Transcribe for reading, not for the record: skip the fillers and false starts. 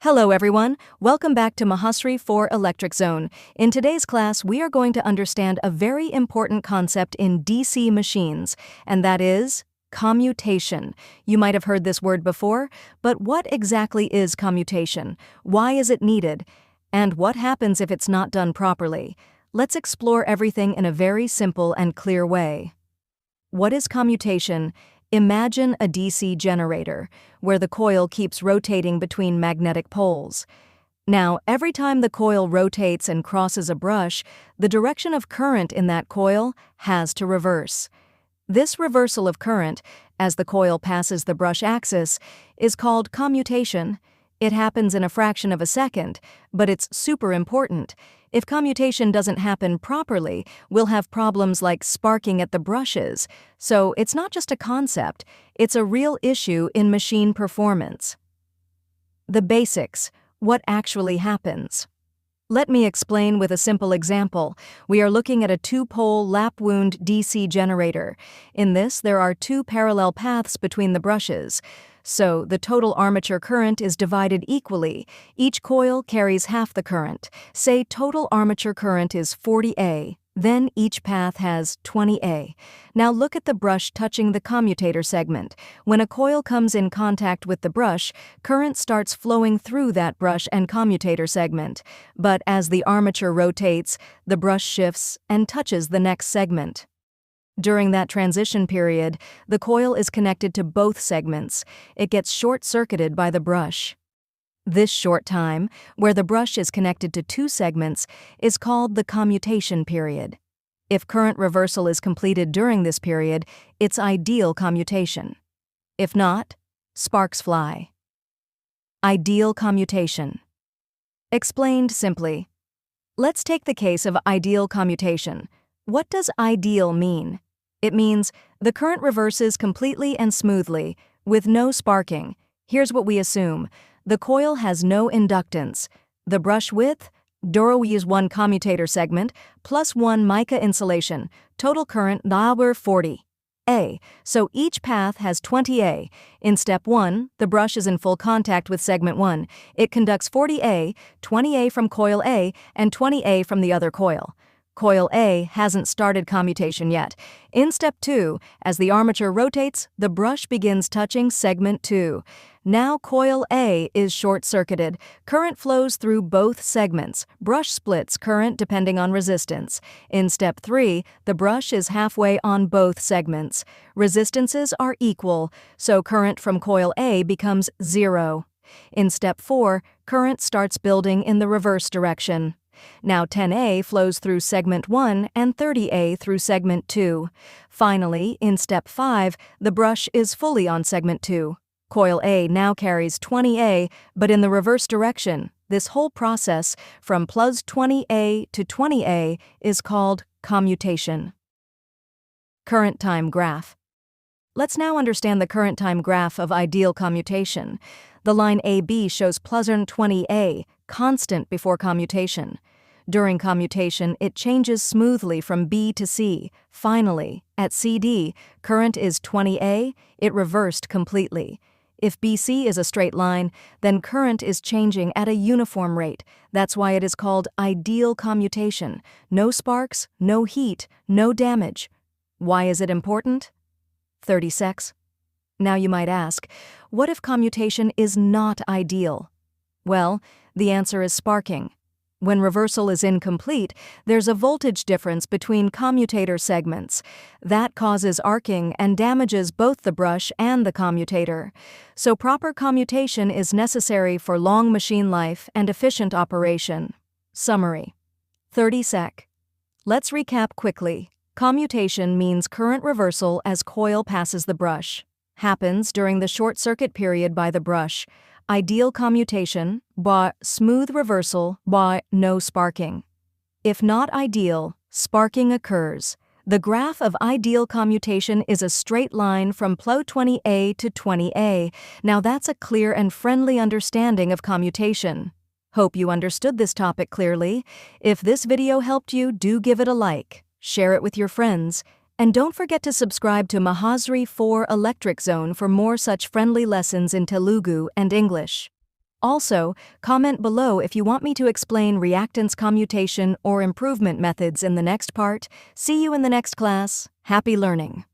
Hello everyone, welcome back to Mahasri 4 Electric Zone. In today's class, we are going to understand a very important concept in DC machines, and that is commutation. You might have heard this word before, but what exactly is commutation? Why is it needed? And what happens if it's not done properly? Let's explore everything in a very simple and clear way. What is commutation? Imagine a DC generator, where the coil keeps rotating between magnetic poles. Now, every time the coil rotates and crosses a brush, the direction of current in that coil has to reverse. This reversal of current, as the coil passes the brush axis, is called commutation. It happens in a fraction of a second, but it's super important. If commutation doesn't happen properly, we'll have problems like sparking at the brushes. So it's not just a concept, it's a real issue in machine performance. The basics: what actually happens? Let me explain with a simple example. We are looking at a two-pole lap-wound DC generator. In this, there are two parallel paths between the brushes. So the total armature current is divided equally. Each coil carries half the current. Say total armature current is 40A. Then each path has 20A. Now look at the brush touching the commutator segment. When a coil comes in contact with the brush, current starts flowing through that brush and commutator segment. But as the armature rotates, the brush shifts and touches the next segment. During that transition period, the coil is connected to both segments. It gets short-circuited by the brush. This short time, where the brush is connected to two segments, is called the commutation period. If current reversal is completed during this period, it's ideal commutation. If not, sparks fly. Ideal commutation. Explained simply. Let's take the case of ideal commutation. What does ideal mean? It means the current reverses completely and smoothly, with no sparking. Here's what we assume. The coil has no inductance. The brush width? We use one commutator segment, plus one mica insulation. Total current, 40 A. So each path has 20A. In step 1, the brush is in full contact with segment 1. It conducts 40A, 20A from coil A, and 20A from the other coil. Coil A hasn't started commutation yet. In step 2, as the armature rotates, the brush begins touching segment 2. Now coil A is short-circuited. Current flows through both segments. Brush splits current depending on resistance. In step 3, the brush is halfway on both segments. Resistances are equal, so current from coil A becomes 0. In step 4, current starts building in the reverse direction. Now 10A flows through segment 1 and 30A through segment 2. Finally, in step 5, the brush is fully on segment 2. Coil A now carries 20A, but in the reverse direction. This whole process, from plus 20A to 20A, is called commutation. Current time graph. Let's now understand the current time graph of ideal commutation. The line AB shows plus 20A, constant before commutation. During commutation, it changes smoothly from B to C. Finally, at CD, current is 20A, it reversed completely. If BC is a straight line, then current is changing at a uniform rate. That's why it is called ideal commutation. No sparks, no heat, no damage. Why is it important? 30 secs. Now you might ask, what if commutation is not ideal? Well, the answer is sparking. When reversal is incomplete, there's a voltage difference between commutator segments. That causes arcing and damages both the brush and the commutator. So proper commutation is necessary for long machine life and efficient operation. Summary. 30 sec. Let's recap quickly. Commutation means current reversal as coil passes the brush. Happens during the short circuit period by the brush. Ideal commutation, smooth reversal, no sparking. If not ideal, sparking occurs. The graph of ideal commutation is a straight line from plus 20A to 20A. Now that's a clear and friendly understanding of commutation. Hope you understood this topic clearly. If this video helped you, do give it a like, share it with your friends, and don't forget to subscribe to Mahasri 4 Electric Zone for more such friendly lessons in Telugu and English. Also, comment below if you want me to explain reactance commutation or improvement methods in the next part. See you in the next class. Happy learning!